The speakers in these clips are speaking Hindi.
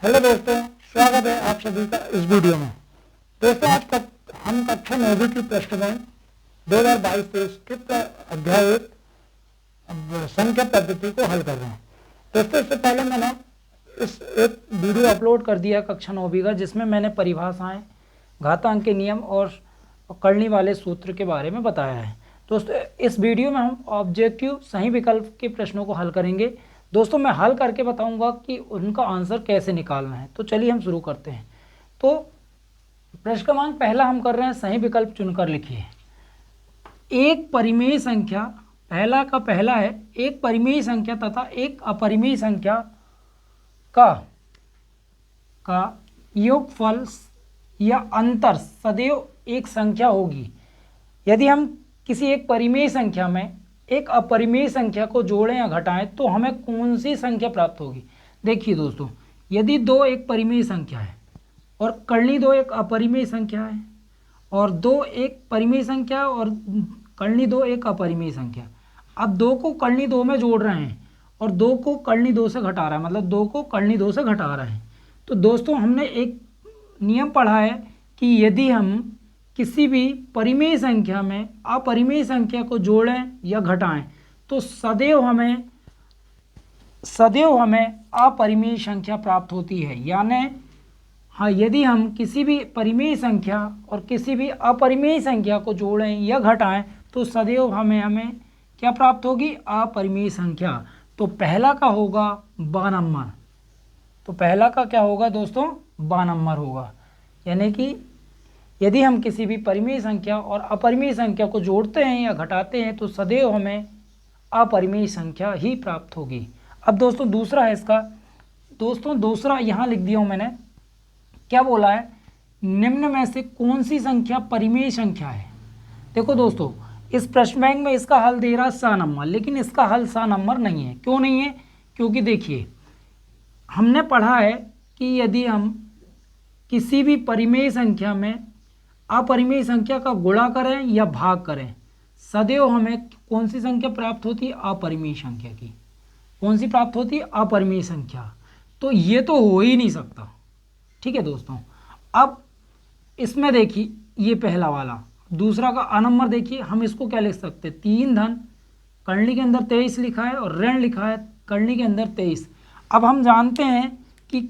हेलो दोस्तों, स्वागत है आप सभी का इस वीडियो में। दोस्तों आज तक हम कक्षा 9वीं की प्रश्न बैंक 2022-23 के अध्याय संख्या पद्धति को हल कर रहे हैं। दोस्तों इससे पहले मैंने एक वीडियो अपलोड कर दिया कक्षा 9वीं का, जिसमें मैंने परिभाषाएं, घातांक के नियम और करनी वाले सूत्र के बारे में बताया है। दोस्तों इस वीडियो में हम ऑब्जेक्टिव सही विकल्प के प्रश्नों को हल करेंगे। दोस्तों मैं हल करके बताऊंगा कि उनका आंसर कैसे निकालना है। तो चलिए हम शुरू करते हैं। तो प्रश्न क्रमांक पहला हम कर रहे हैं, सही विकल्प चुनकर लिखिए। एक परिमेय संख्या, पहला का पहला है, एक परिमेय संख्या तथा एक अपरिमेय संख्या का योगफल या अंतर सदैव एक संख्या होगी। यदि हम किसी एक परिमेय संख्या में एक अपरिमेय संख्या को जोड़ें या घटाएं तो हमें कौन सी संख्या प्राप्त होगी। देखिए दोस्तों, यदि 2 एक परिमेय संख्या है और करनी 2 एक अपरिमेय संख्या है और 2 एक परिमेय संख्या और करनी 2 एक अपरिमेय संख्या, अब 2 को करनी 2 में जोड़ रहे हैं और 2 को करनी 2 से घटा रहा है, मतलब 2 को करनी 2 से घटा रहे हैं। तो दोस्तों हमने एक नियम पढ़ा है कि यदि हम किसी भी परिमेय संख्या में अपरिमेय संख्या को जोड़ें या घटाएं तो सदैव हमें अपरिमेय संख्या प्राप्त होती है। यानी हाँ, यदि हम किसी भी परिमेय संख्या और किसी भी अपरिमेय संख्या को जोड़ें या घटाएं तो सदैव हमें क्या प्राप्त होगी, अपरिमेय संख्या। तो पहला का होगा 12 नंबर। तो पहला का क्या होगा दोस्तों, 12 नंबर होगा। यानी कि यदि हम किसी भी परिमेय संख्या और अपरिमेय संख्या को जोड़ते हैं या घटाते हैं तो सदैव हमें अपरिमेय संख्या ही प्राप्त होगी। अब दोस्तों दूसरा है इसका। दोस्तों दूसरा यहाँ लिख दिया हूँ मैंने, क्या बोला है, निम्न में से कौन सी संख्या परिमेय संख्या है। देखो दोस्तों इस प्रश्न बैंक में इसका हल दे रहा है 100 नंबर, लेकिन इसका हल 100 नंबर नहीं है। क्यों नहीं है, क्योंकि देखिए हमने पढ़ा है कि यदि हम किसी भी परिमेय संख्या में अपरिमेय संख्या का गुणा करें या भाग करें, सदैव हमें कौन सी संख्या प्राप्त होती है, अपरिमेय संख्या की। कौन सी प्राप्त होती है, अपरिमेय संख्या। तो ये तो हो ही नहीं सकता। ठीक है दोस्तों, अब इसमें देखिए ये पहला वाला, दूसरा का अ नंबर देखिए, हम इसको क्या लिख सकते हैं, 3 धन करनी के अंदर 23 लिखा है और ऋण लिखा है करनी के अंदर 23। अब हम जानते हैं कि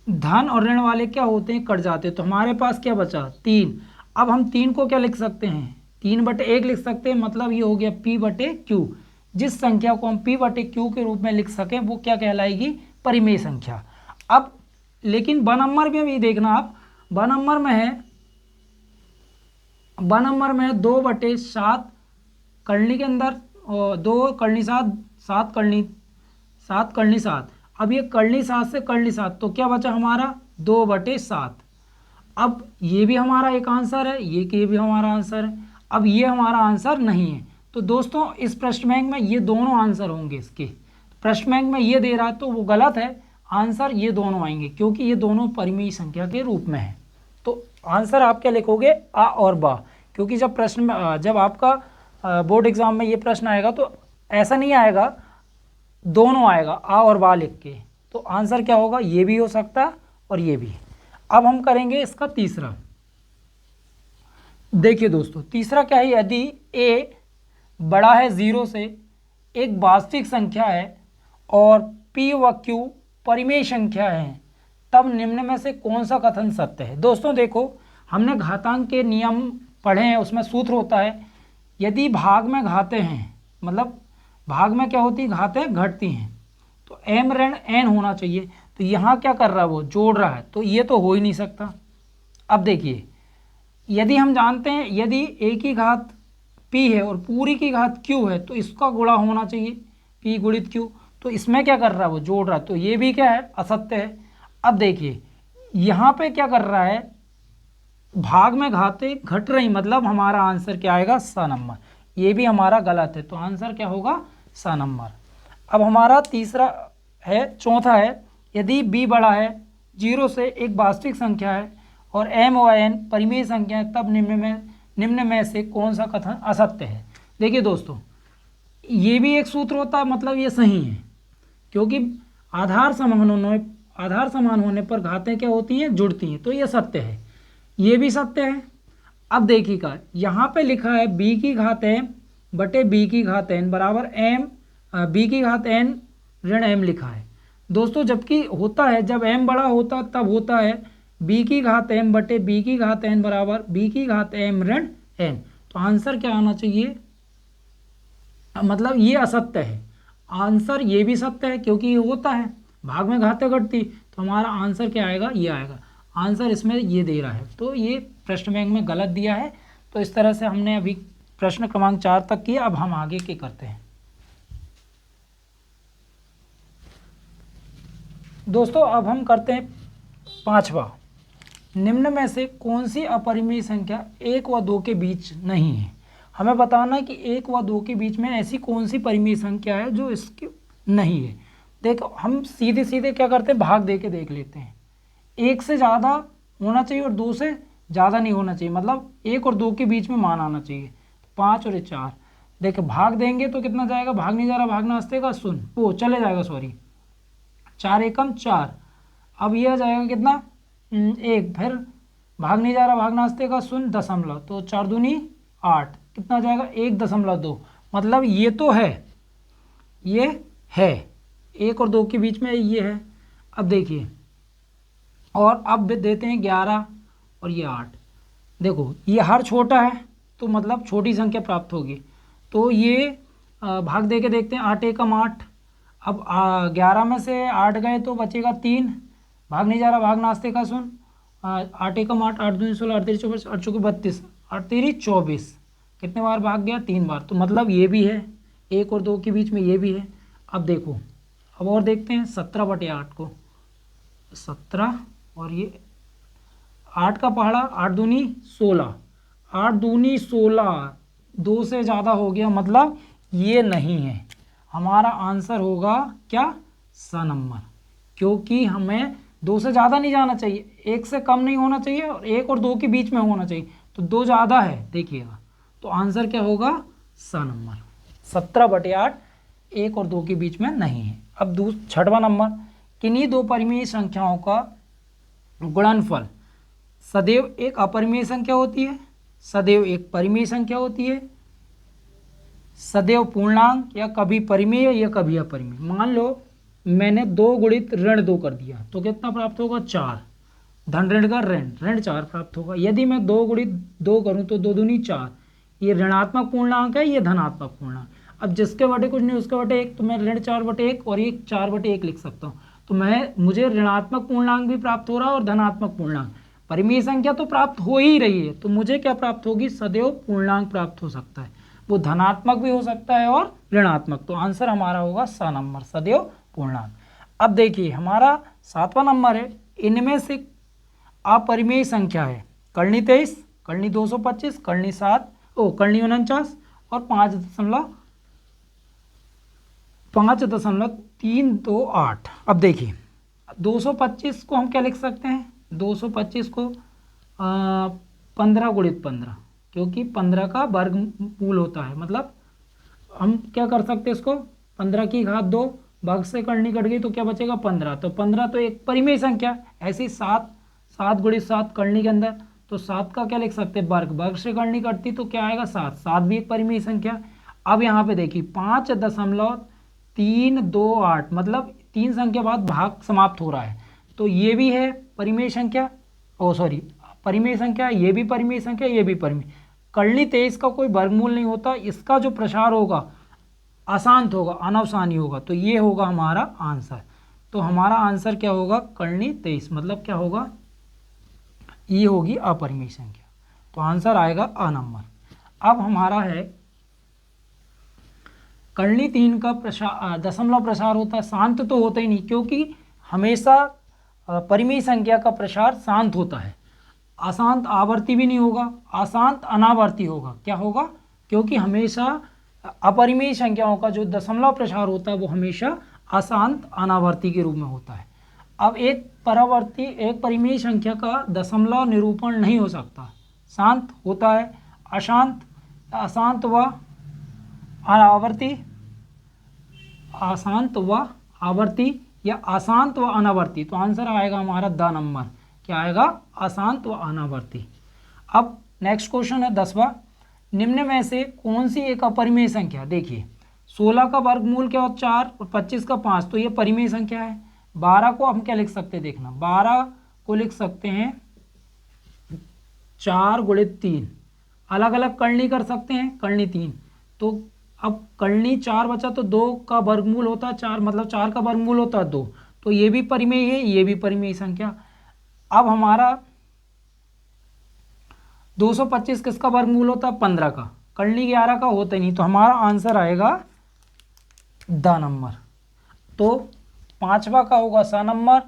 धन और ऋण वाले क्या होते हैं, कट जाते हैं। तो हमारे पास क्या बचा, 3। अब हम 3 को क्या लिख सकते हैं, 3/1 लिख सकते हैं। मतलब ये हो गया P/Q। जिस संख्या को हम P/Q के रूप में लिख सकें वो क्या कहलाएगी, परिमेय संख्या। अब लेकिन ब नंबर में भी देखना आप, ब नंबर में है 2/7 करनी के अंदर 2 करनी 7, 7 करनी 7। अब ये करनी 7 से करनी 7 तो क्या बचा हमारा, 2/7। अब ये भी हमारा एक आंसर है, ये भी हमारा आंसर है। अब ये हमारा आंसर नहीं है। तो दोस्तों इस प्रश्न बैंक में ये दोनों आंसर होंगे इसके। प्रश्न बैंक में ये दे रहा है तो वो गलत है, आंसर ये दोनों आएंगे क्योंकि ये दोनों परिमेय संख्या के रूप में है। तो आंसर आप क्या लिखोगे, आ और बा। क्योंकि जब आपका बोर्ड एग्जाम में ये प्रश्न आएगा तो ऐसा नहीं आएगा, दोनों आएगा, आ और बा लिख के। तो आंसर क्या होगा, ये भी हो सकता है और ये भी। अब हम करेंगे इसका तीसरा। देखिए दोस्तों तीसरा क्या है, यदि a बड़ा है 0 से, एक वास्तविक संख्या है और p व q परिमेय संख्या है, तब निम्न में से कौन सा कथन सत्य है। दोस्तों देखो हमने घातांक के नियम पढ़े हैं, उसमें सूत्र होता है, यदि भाग में घाते हैं, मतलब भाग में क्या होती है, घातें घटती हैं, तो m ऋण n होना चाहिए। तो यहाँ क्या कर रहा है, वो जोड़ रहा है, तो ये तो हो ही नहीं सकता। अब देखिए यदि हम जानते हैं यदि a की घात p है और पूरी की घात q है तो इसका गुणा होना चाहिए p गुणित q। तो इसमें क्या कर रहा है, वो जोड़ रहा है, तो ये भी क्या है, असत्य है। अब देखिए यहाँ पे क्या कर रहा है, भाग में घातें घट रही, मतलब हमारा आंसर क्या आएगा, 100 नंबर। ये भी हमारा गलत है, तो आंसर क्या होगा, 100 नंबर। अब हमारा तीसरा है, चौथा है, यदि b बड़ा है 0 से, एक वास्तविक संख्या है और m व n परिमेय संख्या है, तब निम्न में से कौन सा कथन असत्य है। देखिए दोस्तों ये भी एक सूत्र होता है, मतलब ये सही है क्योंकि आधार समन्वय आधार समान होने पर घातें क्या होती हैं, जुड़ती हैं। तो ये सत्य है, ये भी सत्य है। अब देखिएगा यहाँ पे लिखा है b की घात m बटे b की घात n बराबर m b की घात n ऋण m लिखा है दोस्तों, जबकि होता है जब m बड़ा होता तब होता है b की घात m बटे b की घात n बराबर b की घात m ऋण n। तो आंसर क्या आना चाहिए, मतलब ये असत्य है। आंसर ये भी सत्य है क्योंकि ये होता है, भाग में घातें घटती, तो हमारा आंसर क्या आएगा, ये आएगा। आंसर इसमें ये दे रहा है, तो ये प्रश्न बैंक में गलत दिया है। तो इस तरह से हमने अभी प्रश्न क्रमांक 4 तक किया। अब हम आगे के करते हैं दोस्तों। अब हम करते हैं 5वां, निम्न में से कौन सी अपरिमेय संख्या 1 व 2 के बीच नहीं है। हमें बताना है कि 1 व 2 के बीच में ऐसी कौन सी परिमेय संख्या है जो इसकी नहीं है। देखो हम सीधे सीधे क्या करते हैं, भाग दे के देख लेते हैं। 1 से ज़्यादा होना चाहिए और 2 से ज़्यादा नहीं होना चाहिए, मतलब 1 और 2 के बीच में मान आना चाहिए। 5 और 4, देखो भाग देंगे तो कितना जाएगा, भाग नहीं जा रहा, भागना अस्ते का शून्य, वो चले जाएगा, सॉरी 4 एकम 4। अब यह आ जाएगा कितना 1, फिर भाग नहीं जा रहा, भागना अस्ते का शून्य दशमलव, तो 4 दूनी 8, कितना जाएगा 1.2। मतलब ये तो है, ये है 1 और 2 के बीच में ये है। अब देखिए, और अब देते हैं 11 और ये 8। देखो ये हर छोटा है तो मतलब छोटी संख्या प्राप्त होगी। तो ये भाग दे के देखते हैं, 8 एकम 8। अब 11 में से 8 गए तो बचेगा 3, भाग नहीं जा रहा, भाग नास्ते का सुन, 8 एकम 8, 8 दूनी 16, 8 तेरी 24, 8 चौके 32, 8 तेरी 24, कितने बार भाग गया, 3 बार। तो मतलब ये भी है, 1 और 2 के बीच में ये भी है। अब देखो, अब और देखते हैं 17/8 को, 17 और ये 8 का पहाड़ा, 8 दूनी 16, 8 दूनी 16, 2 से ज़्यादा हो गया, मतलब ये नहीं है। हमारा आंसर होगा क्या, सा नंबर, क्योंकि हमें 2 से ज़्यादा नहीं जाना चाहिए, 1 से कम नहीं होना चाहिए और 1 और 2 के बीच में होना चाहिए। तो 2 ज़्यादा है, देखिएगा, तो आंसर क्या होगा, सा नंबर। 17/8 1 और 2 के बीच में नहीं है। अब 6वां नंबर, किन्हीं दो परिमेय संख्याओं का गुणनफल सदैव एक अपरिमेय संख्या होती है, सदैव एक परिमेय संख्या होती है, सदैव पूर्णांक या कभी परिमेय या कभी अपरिमेय। मान लो मैंने 2 गुणित ऋण 2 कर दिया तो कितना प्राप्त होगा, 4, धन ऋण का ऋण, ऋण 4 प्राप्त होगा। यदि मैं 2 गुणित 2 करूं तो 2 दूनी 4, ये ऋणात्मक पूर्णांक है, ये धनात्मक पूर्णांक। अब जिसके बटे कुछ नहीं उसके बटे 1, तो मैं ऋण 4/1 और ये 4/1 लिख सकता हूँ। तो मुझे ऋणात्मक पूर्णांक भी प्राप्त हो रहा है और धनात्मक पूर्णांक। परिमेय संख्या तो प्राप्त हो ही रही है, तो मुझे क्या प्राप्त होगी, सदैव पूर्णांक प्राप्त हो सकता है, वो धनात्मक भी हो सकता है और ऋणात्मक। तो आंसर हमारा होगा सा नंबर, सदैव पूर्णांक। अब देखिए हमारा 7वां नंबर है, इनमें से अपरिमेय संख्या है कर्णी 23, कर्णी 225, कर्णी 7, कर्णी 49 और 5.328। अब देखिए 225 को हम क्या लिख सकते हैं, 225 को 15 गुणित 15, क्योंकि 15 का वर्गमूल होता है। मतलब हम क्या कर सकते हैं, इसको 15 की घात 2, भाग से करनी कट गई तो क्या बचेगा, 15। तो 15 तो एक परिमेय संख्या, ऐसी 7 गुणित 7 करनी के अंदर, तो 7 का क्या लिख सकते हैं, वर्ग, वर्ग से करनी कटती तो क्या आएगा, 7 भी एक परिमेय संख्या। अब यहाँ पे देखिए 5.328, मतलब 3 संख्या बाद भाग समाप्त हो रहा है, तो ये भी है परिमेय संख्या, परिमेय संख्या, ये भी परिमेय संख्या, ये भी परिमेय। कर्णी 23 का कोई वर्गमूल नहीं होता, इसका जो प्रसार होगा अशांत होगा, अनवसानी होगा, तो ये होगा हमारा आंसर। तो हमारा आंसर क्या होगा, कर्णी 23, मतलब क्या होगा, ये होगी अपरिमेय संख्या। तो आंसर आएगा अ नंबर। अब हमारा है कर्णी 3 का प्रसार, दशमलव प्रसार होता है, शांत तो होता ही नहीं, क्योंकि हमेशा परिमेय संख्या का प्रसार शांत होता है, अशांत आवर्ती भी नहीं होगा, अशांत अनावर्ती होगा। क्या होगा, क्योंकि हमेशा अपरिमेय संख्याओं का जो दशमलव प्रसार होता है वो हमेशा अशांत अनावर्ती के रूप में होता है। अब एक परिमेय संख्या का दशमलव निरूपण नहीं हो सकता, शांत होता है, अशांत व आवर्ती, अशांत व आवर्ती या अशांत व अनावर्ती। तो आंसर आएगा हमारा द नंबर, क्या आएगा, अशांत व अनावर्ती। अब नेक्स्ट क्वेश्चन है 10वां, निम्न में से कौन सी एक अपरिमेय संख्या, देखिए 16 का वर्गमूल क्या होता 4 और 25 का 5, तो ये परिमेय संख्या है। 12 को हम क्या लिख सकते हैं, देखना 12 को लिख सकते हैं 4 गुणित 3, अलग अलग करनी कर सकते हैं, करनी 3, तो अब करनी 4 बचा तो 2 का वर्गमूल होता है 4, मतलब 4 का वर्गमूल होता है 2, तो ये भी परिमेय है, ये भी परिमेय संख्या। अब हमारा 225 किसका वर्गमूल होता है 15 का, करनी 11 का होता ही नहीं, तो हमारा आंसर आएगा द नंबर। तो 5वां का होगा स नंबर,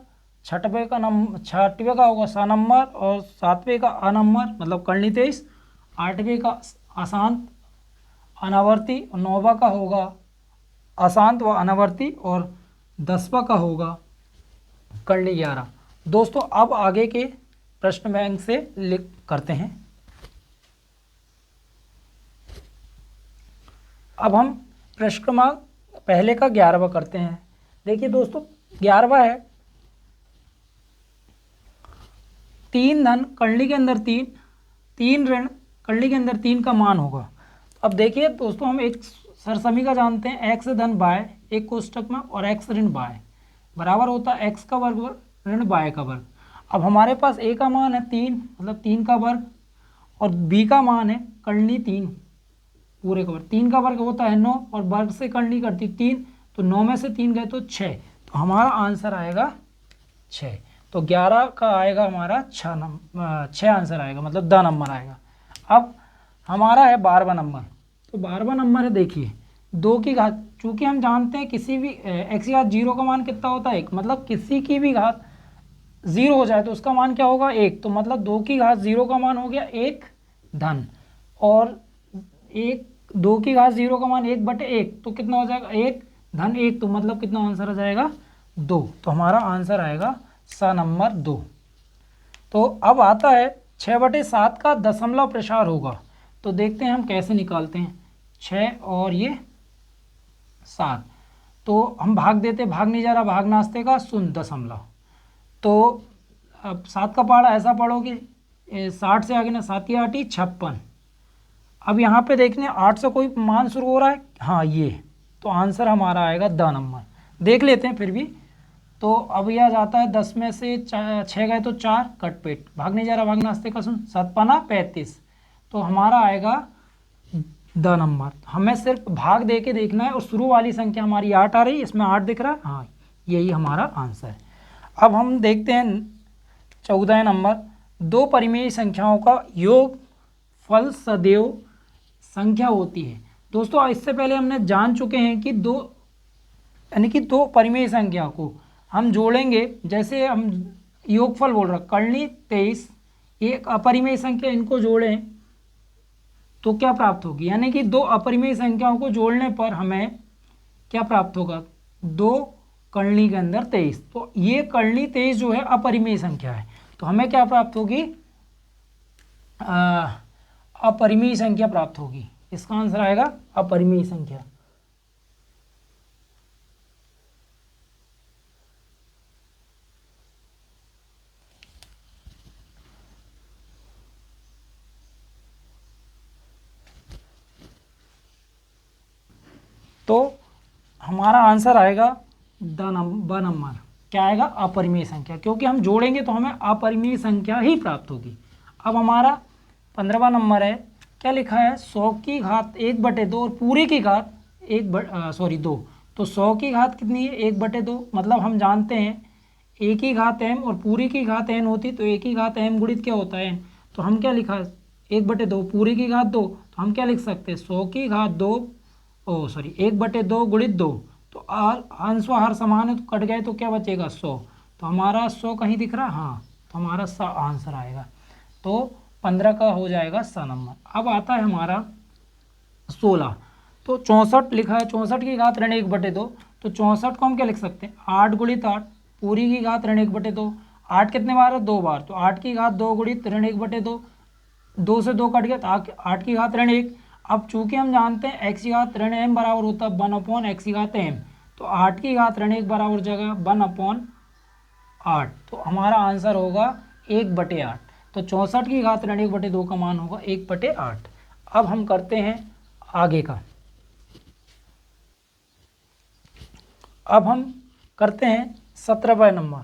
6वें का होगा स नंबर और 7वें का अ नंबर मतलब करनी 23, 8वें का अशांत अनावर्ती और 9वां का होगा अशांत व अनावर्ती और 10वां का होगा करनी 11। दोस्तों अब आगे के प्रश्न बैंक से लिख करते हैं। अब हम प्रश्न क्रमांक पहले का 11वां करते हैं। देखिए दोस्तों 11वां है 3 धन करनी के अंदर 3, 3 ऋण करनी के अंदर 3 का मान होगा। अब देखिए दोस्तों हम एक सरसमी का जानते हैं, एक्स धन बाय एक कोष्टक में और एक्स ऋण बाय बराबर होता है एक्स का वर्ग ऋण बाय का वर्ग। अब हमारे पास ए का मान है 3 मतलब 3 का वर्ग और बी का मान है करनी 3 पूरे का वर्ग, 3 का वर्ग होता है 9 और वर्ग से करनी करती 3, तो 9 में से 3 गए तो 6, तो हमारा आंसर आएगा 6। तो 11 का आएगा हमारा 6 आंसर आएगा, मतलब द नंबर आएगा। अब हमारा है 12वां नंबर, तो 12वां नंबर है देखिए 2 की घात, चूँकि हम जानते हैं किसी भी एक्स की घात 0 का मान कितना होता है 1, मतलब किसी की भी घात 0 हो जाए तो उसका मान क्या होगा 1, तो मतलब 2 की घात 0 का मान हो गया 1 धन और 2 की घात 0 का मान 1/1, तो कितना हो जाएगा 1 धन 1, तो मतलब कितना आंसर आ जाएगा 2, तो हमारा आंसर आएगा स नंबर 2। तो अब आता है 6/7 का दशमलव प्रसार होगा, तो देखते हैं हम कैसे निकालते हैं। 6 और ये 7, तो हम भाग देते, भाग नहीं जा रहा, भाग नास्ते का 0.0, तो अब 7 का पहाड़ा ऐसा पढ़ोगे 60 से आगे ना 7 या 8 56। अब यहाँ पे देखने 8 से कोई मान शुरू हो रहा है, हाँ ये, तो आंसर हमारा आएगा द नंबर। देख लेते हैं फिर भी, तो अब यह जाता है 10 में से 6 गए तो 4 कटपेट, भाग नहीं जा रहा, भाग नास्ते का 7 पाना 35, तो हमारा आएगा द नंबर। हमें सिर्फ भाग दे के देखना है और शुरू वाली संख्या हमारी 8 आ रही है, इसमें 8 दिख रहा है, हाँ यही हमारा आंसर है। अब हम देखते हैं 14 नंबर, 2 परिमेय संख्याओं का योग फल सदैव संख्या होती है। दोस्तों इससे पहले हमने जान चुके हैं कि दो परिमेय संख्या को हम जोड़ेंगे, जैसे हम योगफल बोल रहे करनी 23 एक अपरिमेय संख्या, इनको जोड़ें तो क्या प्राप्त होगी, यानी कि 2 अपरिमेय संख्याओं को जोड़ने पर हमें क्या प्राप्त होगा 2 करनी के अंदर 23, तो ये करनी 23 जो है अपरिमेय संख्या है, तो हमें क्या प्राप्त होगी अपरिमेय संख्या प्राप्त होगी। इसका आंसर आएगा अपरिमेय संख्या। तो हमारा आंसर आएगा ब नंबर, क्या आएगा अपरिमेय संख्या, क्योंकि हम जोड़ेंगे तो हमें अपरिमेय संख्या ही प्राप्त होगी। अब हमारा 15वां नंबर है, क्या लिखा है 100 की घात 1/2 और पूरी की घात 2, तो 100 की घात कितनी है 1/2, मतलब हम जानते हैं a की घात m और पूरी की घात n होती, तो a की घात m गुणित क्या होता है n, तो हम क्या लिखा 1/2 पूरी की घात 2, तो हम क्या लिख सकते हैं 100 की घात 2 1/2 गुणित 2, तो अंश व हर समान है तो कट गए तो क्या बचेगा 100, तो हमारा 100 कहीं दिख रहा है, हाँ तो हमारा आंसर आएगा, तो 15 का हो जाएगा स नंबर। अब आता है हमारा 16, तो 64 लिखा है 64 की घात ऋण 1/2, तो 64 को हम क्या लिख सकते हैं 8 गुणित 8 पूरी की घात ऋण 1/2, 8 कितने बार है 2 बार, तो 8 की घात 2 गुणित ऋण 1/2, 2 से 2 कट गया तो 8 की घात ऋण 1। अब चूंकि हम जानते हैं x की घात ऋण m बराबर होता है 1/x की घात m, तो 8 की घात ऋण 1 बराबर हो जाएगा 1/8। तो हमारा आंसर होगा 1/8। तो 64 की घात ऋण 1/2 का मान होगा 1/8। अब हम करते हैं आगे का। अब हम करते हैं 17वां नंबर।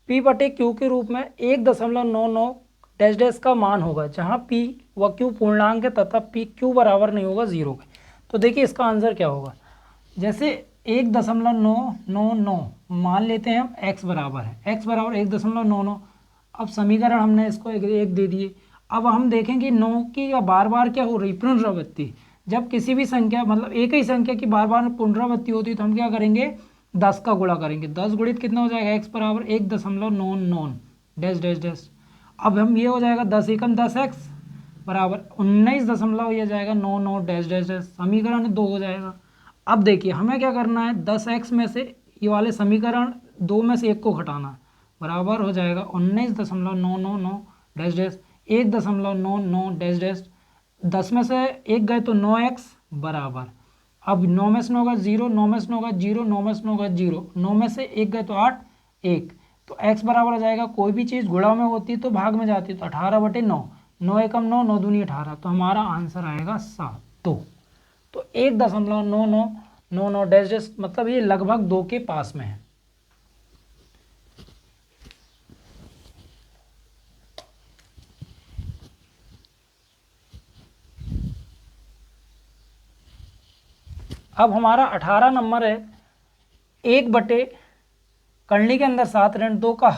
P/Q के रूप में 1.99 डैश डैश का मान होगा, जहाँ P व Q पूर्णांक है तथा PQ बराबर नहीं होगा 0 के। तो देखिए इसका आंसर क्या होगा। जैसे 1.999 मान लेते हैं हम x बराबर है, x बराबर 1.99। अब समीकरण हमने इसको एक दे दिए। अब हम देखेंगे 9 की बार बार क्या हो रही, पुनरावृत्ति। जब किसी भी संख्या मतलब एक ही संख्या की बार बार पुनरावृत्ति होती है तो हम क्या करेंगे, 10 का गुणा करेंगे। 10 गुणित कितना हो जाएगा, x बराबर 1.99 डैश डैश डैश। अब हम ये हो जाएगा 10 एकम 10x बराबर 19 ये जाएगा 99 डैश डैश डैश। समीकरण 2 हो जाएगा। अब देखिए हमें क्या करना है, 10x में से ये वाले समीकरण 2 में से 1 को घटाना, बराबर हो जाएगा 19.999 डैश डैश 1.99 डैश डैश। 10 में से 1 गए तो 9x बराबर, अब 9 में से 9 होगा 0, 9 में से 9 होगा 0, 9 में से 9 होगा 0, 9 में से 1 गए तो 8, 1। तो x बराबर आ जाएगा, कोई भी चीज़ गुणा में होती तो भाग में जाती, तो 18/9, 9 एकम 9, 9 दूनी 18। तो हमारा आंसर आएगा 7। तो 1.9999 डैश डैश मतलब ये लगभग 2 के पास में है। अब हमारा 18 नंबर है, 1/, करनी के अंदर 7 ऋण 2 का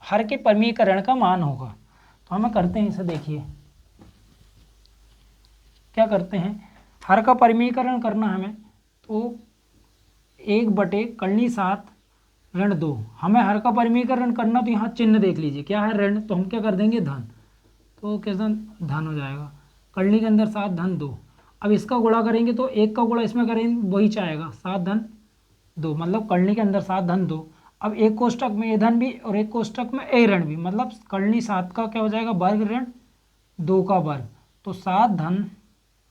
हर के परिमीकरण का मान होगा। तो हमें करते हैं इसे, देखिए क्या करते हैं, हर का परिमीकरण करना हमें। तो 1/, करनी 7 ऋण 2, हमें हर का परिमीकरण करना। तो यहाँ चिन्ह देख लीजिए क्या है, ऋण, तो हम क्या कर देंगे धन। तो कैसा धन हो जाएगा, करनी के अंदर 7 धन 2। अब इसका गुणा करेंगे तो 1 का गुणा इसमें करेंगे वही चाहेगा 7 धन 2, मतलब करनी के अंदर 7 धन 2। अब एक कोष्टक में ए धन भी और एक कोष्टक में ए ऋण भी, मतलब करनी 7 का क्या हो जाएगा वर्ग ऋण 2 का वर्ग। तो 7 धन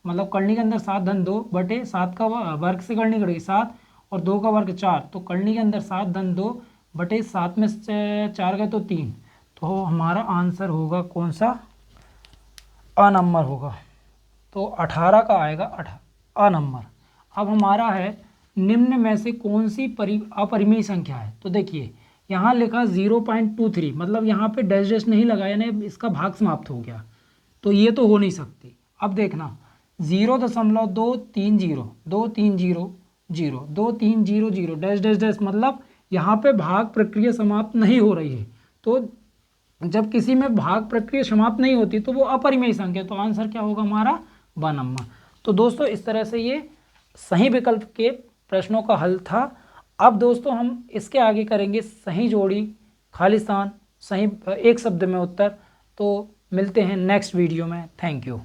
मतलब करनी के अंदर 7 धन 2 बटे 7 का वर्ग से करनी करेगी 7 और 2 का वर्ग 4। तो करनी के अंदर 7 धन 2 बटे 7 में से 4 गए तो 3। तो हमारा आंसर होगा कौन सा, अ नंबर होगा। तो 18 का आएगा अ नंबर। अब हमारा है निम्न में से कौन सी अपरिमेय संख्या है। तो देखिए यहाँ लिखा 0.23, मतलब यहाँ पे डैश डैश नहीं लगा, यानी इसका भाग समाप्त हो गया, तो ये तो हो नहीं सकती। अब देखना 0.230 2300 2300 डैश डैश डैश, मतलब यहाँ पे भाग प्रक्रिया समाप्त नहीं हो रही है। तो जब किसी में भाग प्रक्रिया समाप्त नहीं होती तो वो अपरिमेय संख्या, तो आंसर क्या होगा हमारा, ब नंबर। तो दोस्तों इस तरह से ये सही विकल्प के प्रश्नों का हल था। अब दोस्तों हम इसके आगे करेंगे सही जोड़ी, खाली स्थान, सही एक शब्द में उत्तर। तो मिलते हैं नेक्स्ट वीडियो में। Thank you.